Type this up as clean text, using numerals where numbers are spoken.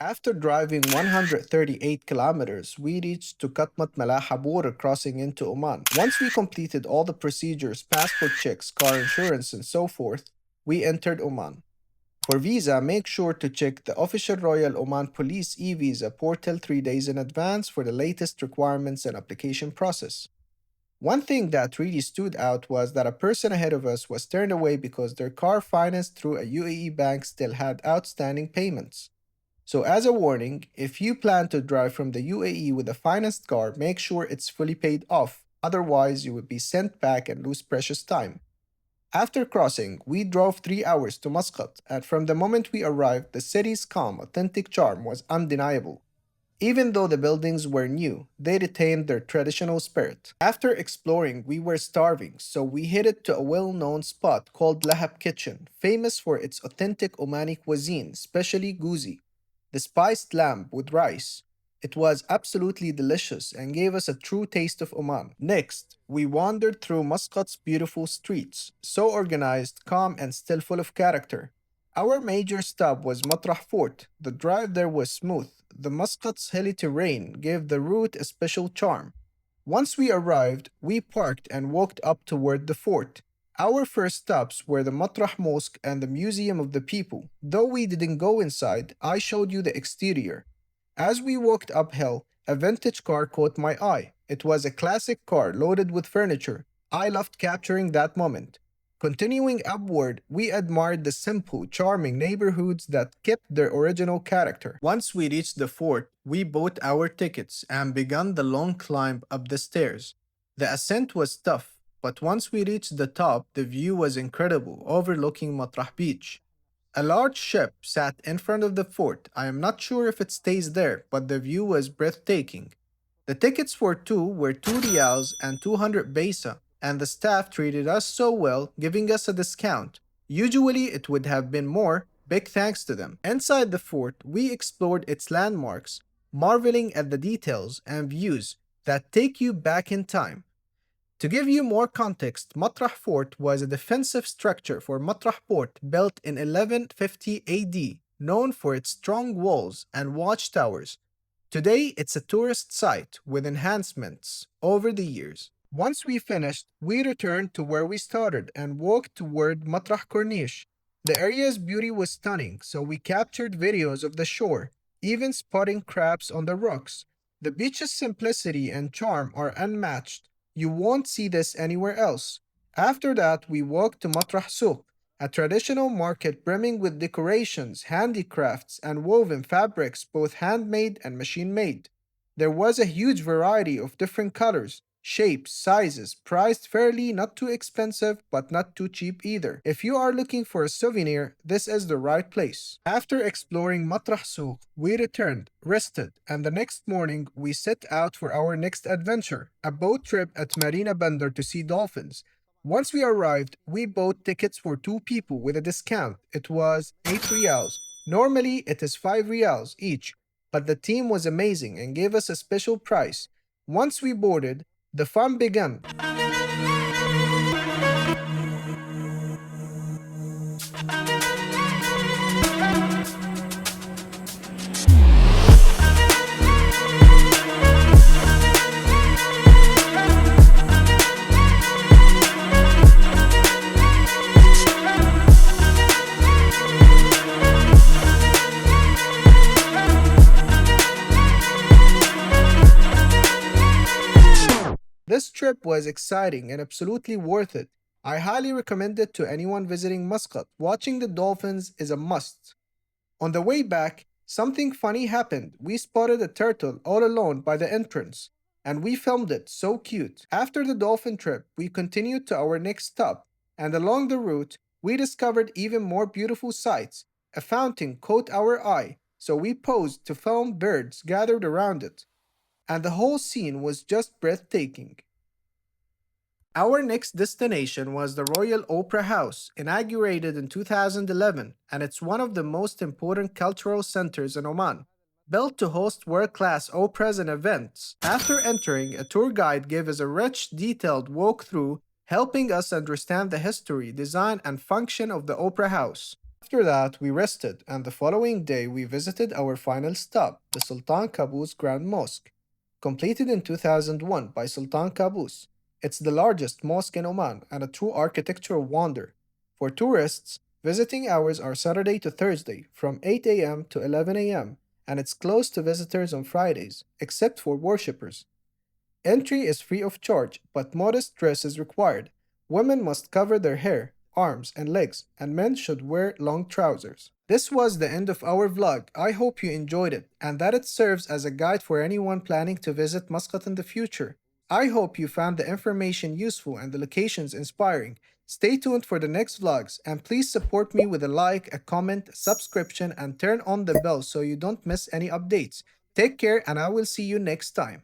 After driving 138 kilometers, we reached to Al-Matrah border crossing into Oman. Once we completed all the procedures, passport checks, car insurance, and so forth, we entered Oman. For visa, make sure to check the official Royal Oman Police e-visa portal 3 days in advance for the latest requirements and application process. One thing that really stood out was that a person ahead of us was turned away because their car financed through a UAE bank still had outstanding payments. So as a warning, if you plan to drive from the UAE with a financed car, make sure it's fully paid off, otherwise you will be sent back and lose precious time. After crossing, we drove 3 hours to Muscat, and from the moment we arrived, the city's calm, authentic charm was undeniable. Even though the buildings were new, they retained their traditional spirit. After exploring, we were starving, so we headed to a well-known spot called Lahab Kitchen, famous for its authentic Omani cuisine, especially gouzi, the spiced lamb with rice. It was absolutely delicious and gave us a true taste of Oman. Next, we wandered through Muscat's beautiful streets, so organized, calm, and still full of character. Our major stop was Matrah Fort. The drive there was smooth. The Muscat's hilly terrain gave the route a special charm. Once we arrived, we parked and walked up toward the fort. Our first stops were the Matrah Mosque and the Museum of the People. Though we didn't go inside, I showed you the exterior. As we walked uphill, a vintage car caught my eye. It was a classic car loaded with furniture. I loved capturing that moment. Continuing upward, we admired the simple, charming neighborhoods that kept their original character. Once we reached the fort, we bought our tickets and began the long climb up the stairs. The ascent was tough, but once we reached the top, the view was incredible, overlooking Matrah Beach. A large ship sat in front of the fort. I am not sure if it stays there, but the view was breathtaking. The tickets for two were 2 rials and 200 paisa, and the staff treated us so well, giving us a discount. Usually it would have been more, big thanks to them. Inside the fort, we explored its landmarks, marveling at the details and views that take you back in time. To give you more context, Matrah Fort was a defensive structure for Matrah Port built in 1150 AD, known for its strong walls and watchtowers. Today, it's a tourist site with enhancements over the years. Once we finished, we returned to where we started and walked toward Matrah Corniche. The area's beauty was stunning, so we captured videos of the shore, even spotting crabs on the rocks. The beach's simplicity and charm are unmatched. You won't see this anywhere else. After that, we walked to Matrah Souq, a traditional market brimming with decorations, handicrafts, and woven fabrics, both handmade and machine-made. There was a huge variety of different colors, shapes, sizes, priced fairly, not too expensive, but not too cheap either. If you are looking for a souvenir, this is the right place. After exploring Matrah Souq, we returned, rested, and the next morning we set out for our next adventure, a boat trip at Marina Bandar to see dolphins. Once we arrived, we bought tickets for 2 people with a discount. It was 8 rials. Normally, it is 5 rials each, but the team was amazing and gave us a special price. Once we boarded, the fun began. This trip was exciting and absolutely worth it. I highly recommend it to anyone visiting Muscat. Watching the dolphins is a must. On the way back, something funny happened. We spotted a turtle all alone by the entrance, and we filmed it. So cute. After the dolphin trip, we continued to our next stop, and along the route, we discovered even more beautiful sights. A fountain caught our eye, so we paused to film birds gathered around it, and the whole scene was just breathtaking. Our next destination was the Royal Opera House, inaugurated in 2011, and it's one of the most important cultural centers in Oman. Built to host world-class operas and events, after entering, a tour guide gave us a rich, detailed walkthrough, helping us understand the history, design, and function of the Opera House. After that, we rested, and the following day we visited our final stop, the Sultan Qaboos Grand Mosque, completed in 2001 by Sultan Qaboos. It's the largest mosque in Oman and a true architectural wonder. For tourists, visiting hours are Saturday to Thursday from 8 a.m. to 11 a.m., and it's closed to visitors on Fridays, except for worshippers. Entry is free of charge, but modest dress is required. Women must cover their hair, arms, and legs, and men should wear long trousers. This was the end of our vlog. I hope you enjoyed it and that it serves as a guide for anyone planning to visit Muscat in the future. I hope you found the information useful and the locations inspiring. Stay tuned for the next vlogs and please support me with a like, a comment, a subscription, and turn on the bell so you don't miss any updates. Take care and I will see you next time.